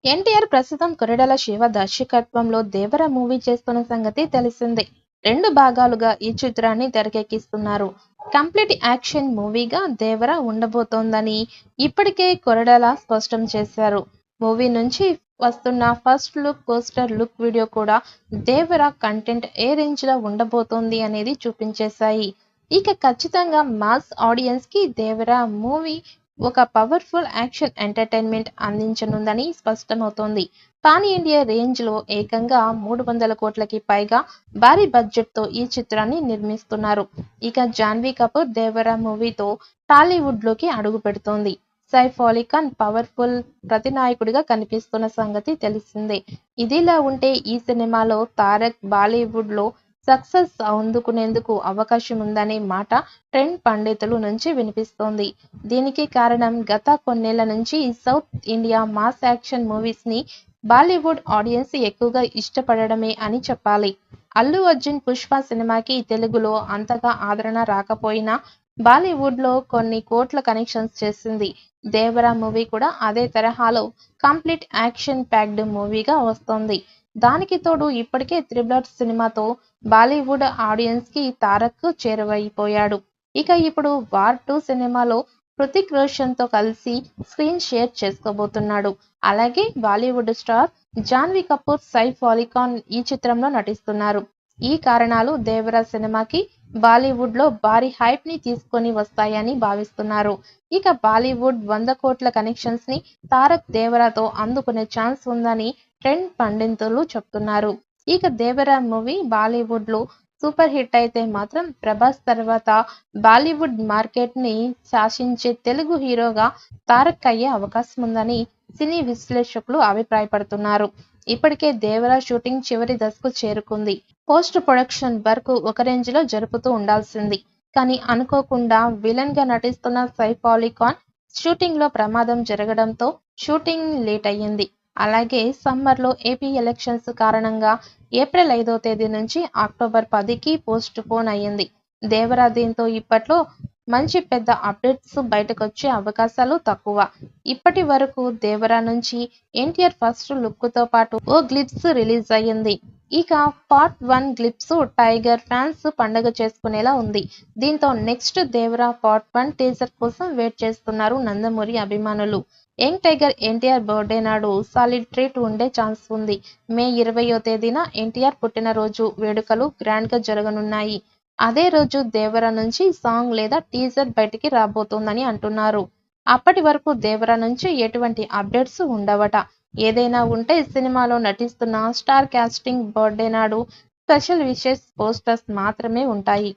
ఎన్టీఆర్ ప్రస్తుతం కొరటాల శివ దర్శకత్వంలో 'దేవర' మూవీ చేస్తున్న సంగతి తెలిసిందే. 2 భాగాలుగా ఈ చిత్రాన్ని తెరకెక్కిస్తున్నారు. కంప్లీట్ యాక్షన్ మూవీగా 'దేవర' ఉండబోతోందని ఇప్పటికే కొరటాల స్పష్టం చేశారు. మూవీ నుంచి వస్తున్న first look, poster look video కూడా 'దేవర' కంటెంట్ ఏ రేంజ్లో ఉండబోతోంది అనేది చూపించేశాయి. ఇక ఖచ్చితంగా మాస్ ఆడియన్స్కి 'దేవర' మూవీ ఒక పవర్ఫుల్ యాక్షన్ ఎంటర్టైన్మెంట్ అందించనుందని స్పష్టమవుతోంది. పాన్ ఇండియా రేంజ్లో ఏకంగా 300 కోట్లకి పైగా భారీ బడ్జెట్తో ఈ చిత్రాన్ని నిర్మిస్తున్నారు. ఇక జాన్వీ కపూర్ 'దేవర' మూవీతో టాలీవుడ్లోకి అడుగుపెడుతోంది. సైఫ్ అలీ ఖాన్ పవర్ఫుల్ ప్రతినాయకుడిగా కనిపిస్తున్న సంగతి తెలిసిందే. ఇదిలా ఉంటే ఈ సినిమాలో తారక్ బాలీవుడ్లో సక్సెస్ అందుకునేందుకు అవకాశముందనే మాట ట్రెండ్ పండితుల నుంచి వినిపిస్తోంది. దీనికి కారణం గత కొన్నేళ్ల నుంచి సౌత్ ఇండియా మాస్ యాక్షన్ మూవీస్ని బాలీవుడ్ ఆడియన్స్ ఎక్కువగా ఇష్టపడడమే అని చెప్పాలి. అల్లు అర్జున్ 'పుష్ప' సినిమాకి తెలుగులో అంతగా ఆదరణ రాకపోయినా బాలీవుడ్లో కొన్ని కోట్ల కలెక్షన్స్ చేసింది. 'దేవర' మూవీ కూడా అదే తరహాలో కంప్లీట్ యాక్షన్ ప్యాక్డ్ మూవీగా వస్తోంది. దానికి తోడు ఇప్పటికే 'త్రిబుల్ ఆర్' సినిమాతో బాలీవుడ్ ఆడియన్స్కి తారక్ చేరువైపోయాడు. ఇక ఇప్పుడు 'వార్ 2' సినిమాలో హృతిక్ రోషన్తో కలిసి స్క్రీన్ షేర్ చేసుకోబోతున్నాడు. అలాగే బాలీవుడ్ స్టార్ జాన్వీ కపూర్, సైఫ్ అలీ ఖాన్ ఈ చిత్రంలో నటిస్తున్నారు. ఈ కారణాలు 'దేవర' సినిమాకి బాలీవుడ్లో భారీ హైప్ని తీసుకొని వస్తాయని భావిస్తున్నారు. ఇక బాలీవుడ్ 100 కోట్ల కలెక్షన్స్ని తారక్ 'దేవర'తో అందుకునే ఛాన్స్ ఉందని ట్రెండ్ పండితులు చెప్తున్నారు. ఇక 'దేవర' మూవీ బాలీవుడ్లో సూపర్ హిట్ అయితే మాత్రం ప్రభాస్ తర్వాత బాలీవుడ్ మార్కెట్ని శాసించే తెలుగు హీరోగా తారక్ అయ్యే అవకాశముందని సినీ విశ్లేషకులు అభిప్రాయపడుతున్నారు. ఇప్పటికే 'దేవర' షూటింగ్ చివరి దశకు చేరుకుంది. పోస్ట్ ప్రొడక్షన్ వర్క్ ఒక రేంజ్లో జరుపుతూ ఉండాల్సింది. కానీ అనుకోకుండా విలన్గా నటిస్తున్న సైఫ్ అలీ ఖాన్ షూటింగ్లో ప్రమాదం జరగడంతో షూటింగ్ లేట్ అయ్యింది. అలాగే సమ్మర్లో ఏపీ ఎలక్షన్స్ కారణంగా ఏప్రిల్ 5వ తేదీ నుంచి అక్టోబర్ 10కి పోస్ట్ పోన్ అయ్యింది. 'దేవర' దీంతో ఇప్పట్లో మంచి పెద్ద అప్డేట్స్ బయటకొచ్చే అవకాశాలు తక్కువ. ఇప్పటి వరకు 'దేవర' నుంచి ఎన్టీఆర్ ఫస్ట్ లుక్తో పాటు ఓ గ్లింప్స్ రిలీజ్ అయ్యింది. ఇక పార్ట్ 1 గ్లింప్స్ టైగర్ ఫ్యాన్స్ పండగ చేసుకునేలా ఉంది. దీంతో నెక్స్ట్ 'దేవర' పార్ట్ 1 టీజర్ కోసం వెయిట్ చేస్తున్నారు నందమూరి అభిమానులు. యంగ్ టైగర్ ఎన్టీఆర్ బర్త్డే నాడు సాలిడ్ ట్రీట్ ఉండే ఛాన్స్ ఉంది. మే 20వ తేదీన ఎన్టీఆర్ పుట్టినరోజు వేడుకలు గ్రాండ్గా జరగనున్నాయి. అదే రోజు 'దేవర' నుంచి సాంగ్ లేదా టీజర్ బయటికి రాబోతోందని అంటున్నారు. అప్పటి వరకు 'దేవర' నుంచి ఎటువంటి అప్డేట్స్ ఉండవట. ఏదైనా ఉంటే సినిమాలో నటిస్తున్న స్టార్ కాస్టింగ్ బర్త్డే నాడు స్పెషల్ విషెస్ పోస్టర్స్ మాత్రమే ఉంటాయి.